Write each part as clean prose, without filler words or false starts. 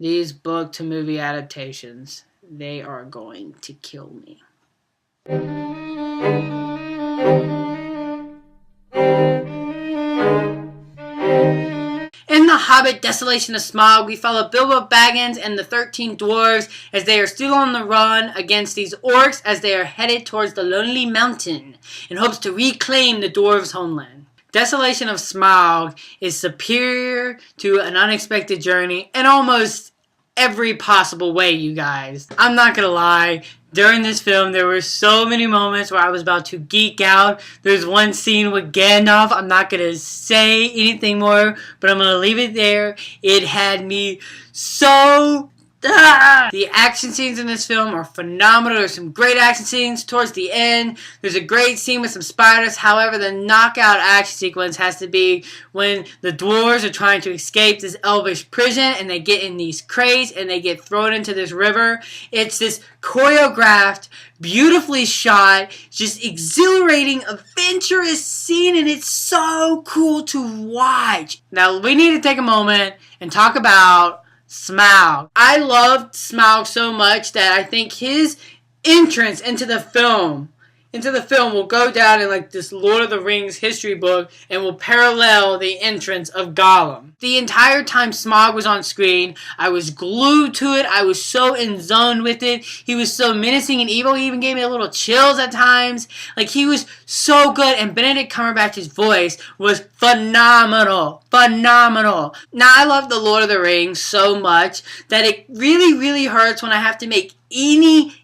These book to movie adaptations, they are going to kill me. In The Hobbit, Desolation of Smaug, we follow Bilbo Baggins and the 13 dwarves as they are still on the run against these orcs as they are headed towards the Lonely Mountain in hopes to reclaim the dwarves' homeland. Desolation of Smaug is superior to An Unexpected Journey in almost every possible way, you guys. I'm not gonna lie, during this film there were so many moments where I was about to geek out. There's one scene with Gandalf. I'm not gonna say anything more, but I'm gonna leave it there. It had me so... The action scenes in this film are phenomenal. There's some great action scenes towards the end. There's a great scene with some spiders. However, the knockout action sequence has to be when the dwarves are trying to escape this elvish prison and they get in these crates and they get thrown into this river. It's this choreographed, beautifully shot, just exhilarating, adventurous scene, and it's so cool to watch. Now, we need to take a moment and talk about Smaug. I loved Smaug so much that I think his entrance into the film will go down in like this Lord of the Rings history book and will parallel the entrance of Gollum. The entire time Smaug was on screen, I was glued to it. I was so in zone with it. He was so menacing and evil. He even gave me a little chills at times. Like, he was so good, and Benedict Cumberbatch's voice was phenomenal. Phenomenal. Now, I love the Lord of the Rings so much that it really, really hurts when I have to make any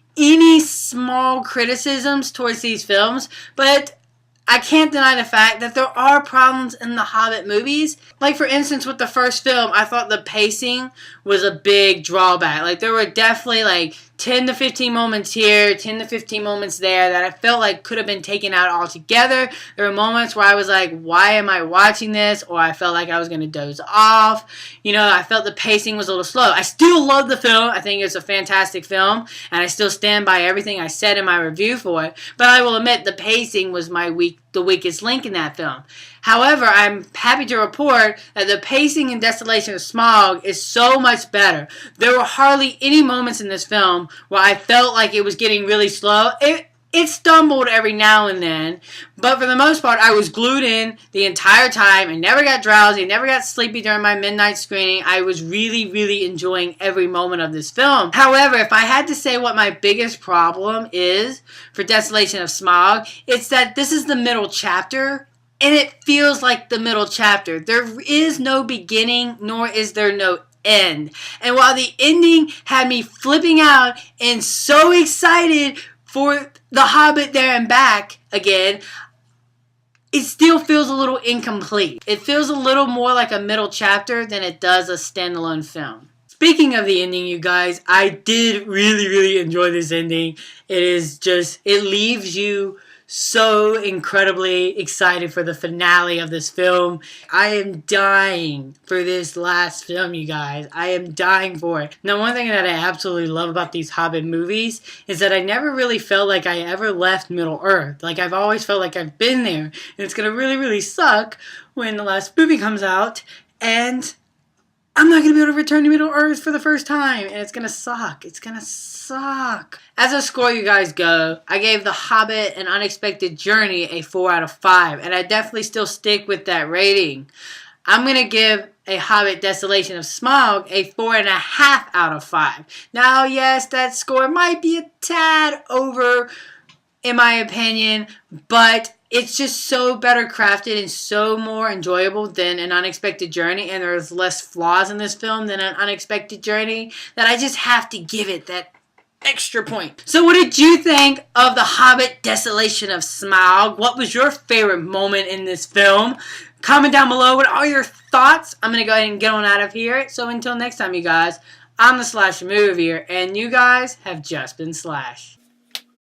small criticisms towards these films, but I can't deny the fact that there are problems in the Hobbit movies. Like, for instance, with the first film, I thought the pacing was a big drawback. Like, there were definitely like 10 to 15 moments here, 10 to 15 moments there that I felt like could have been taken out altogether. There were moments where I was like, why am I watching this? Or I felt like I was going to doze off. You know, I felt the pacing was a little slow. I still love the film. I think it's a fantastic film, and I still stand by everything I said in my review for it. But I will admit the pacing was the weakest link in that film. However, I'm happy to report that the pacing in Desolation of Smaug is so much better. There were hardly any moments in this film where I felt like it was getting really slow. It stumbled every now and then, but for the most part, I was glued in the entire time. I never got drowsy, never got sleepy during my midnight screening. I was really, really enjoying every moment of this film. However, if I had to say what my biggest problem is for Desolation of Smaug, it's that this is the middle chapter, and it feels like the middle chapter. There is no beginning, nor is there no end. And while the ending had me flipping out and so excited for The Hobbit there and back again, it still feels a little incomplete. It feels a little more like a middle chapter than it does a standalone film. Speaking of the ending, you guys, I did really, really enjoy this ending. It leaves you so incredibly excited for the finale of this film. I am dying for this last film, you guys. I am dying for it. Now, one thing that I absolutely love about these Hobbit movies is that I never really felt like I ever left Middle-earth. Like, I've always felt like I've been there. And it's gonna really, really suck when the last movie comes out and I'm not going to be able to return to Middle-earth for the first time, and it's going to suck. It's going to suck. As a score, you guys go, I gave The Hobbit An Unexpected Journey a 4 out of 5, and I definitely still stick with that rating. I'm going to give A Hobbit Desolation of Smaug a 4.5 out of 5. Now, yes, that score might be a tad over, in my opinion, but it's just so better crafted and so more enjoyable than An Unexpected Journey, and there's less flaws in this film than An Unexpected Journey, that I just have to give it that extra point. So what did you think of The Hobbit Desolation of Smaug? What was your favorite moment in this film? Comment down below with all your thoughts. I'm going to go ahead and get on out of here. So until next time, you guys, I'm the Slash Movier, and you guys have just been Slash.